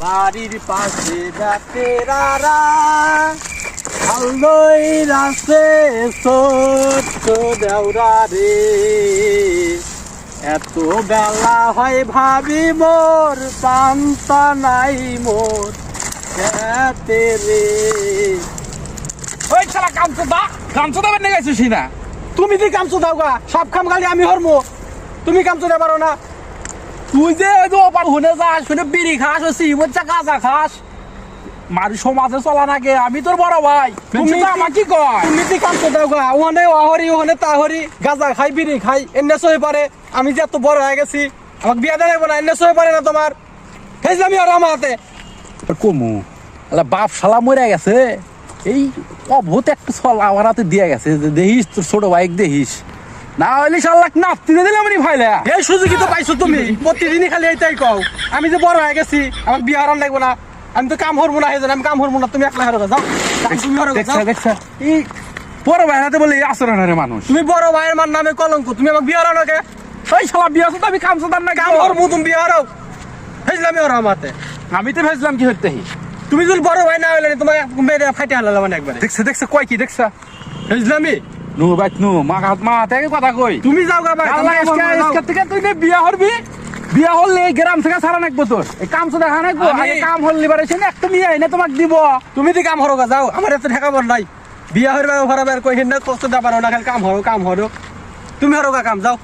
বাড়ির পাশে ডাকেরারা আলোই রাসে ছোট্ট দেওরা রে, এত বেলা হয় ভাবি মোর পান্তা নাই মোর খেতে রে। ওই শালা কামচোদা বেনে গেছিস না? তুমি কি কামচো দাও গা? সব কাম খালি আমি হরমো, তুমি কামচো দে পারো না? তুই যে ওই যে ওপার হুনে যাস, শুনে বিড়ি খাস, ওই সিমচ্চা গাঁজা খাস, মারি সমাজে চলা নাকি? আমি তোর বড় ভাই, তুমি তো আমার কি কয়? তুমি কি কামচো দাও গা? ওখানে অহরি ওখানে তাহরি গাঁজা খাই বিড়ি খাই এনে সই পারে। আমি যে এত বড় হয়ে গেছি, আমাকে বিয়া দেবো না, এনে সই পারে না তোমার। হেজলামি আর আমার হাতে কমু আলা বাপ শালা মরে গেছে, এই অভূত একটা ছল আমার হাতে দিয়ে গেছে। দেখিস তোর ছোট ভাই দেখিস না হইলে শালা নাপতি দিলে আমি ভাইলা। এই সুযোগই তো পাইছো তুমি, প্রতিদিনই খালি এইটাই কও। আমি যে বড় হয়ে গেছি, আমাকে বিয়া হারান লাগবো না, আমি তো কাম হরবো না, হেজন আমি কাম হরবো না, তুমি একলা হারো যাও। তুমি হারো যাও। দেখছা এই বড় ভাই হাতে বলে আচরণের মানুষ। তুমি বড় ভাইয়ের মার নামে কলঙ্ক, তুমি আমাকে বিয়া হারানো কে? ওই শালা বিয়া তো আমি কাম চোদার না কাম হরবো, তুমি বিয়া হারাও। হেজলামি আর আমার হাতে। আমি তো ভেজলাম কি হইতে। তুমি যদি বড় ভাই না হইলে তোমাকে মেরে ফাইটে হালালাম মানে একবারে। দেখছে কয় কি দেখছা? হেজলামি নু বাইত নু মা থেকে কথা কই। তুমি যাও গা ভাই, আল্লাহ ইসকা থেকে তুই নে বিয়া হরবি, বিয়া হলে এই গ্রাম থেকে সারা নাকবো তোর। এই কাম তো দেখা নাকবো, আগে কাম হল লিবারেশন একটা মেয়ে আইনে তোমাক দিব। তুমি দি কাম হরো গা, যাও। আমার এত ঠেকা বল নাই, বিয়া হইবা ভরা বের কই হিন্না কষ্ট দা পারো না, খালি কাম হরো। তুমি হরো গা কাম, যাও।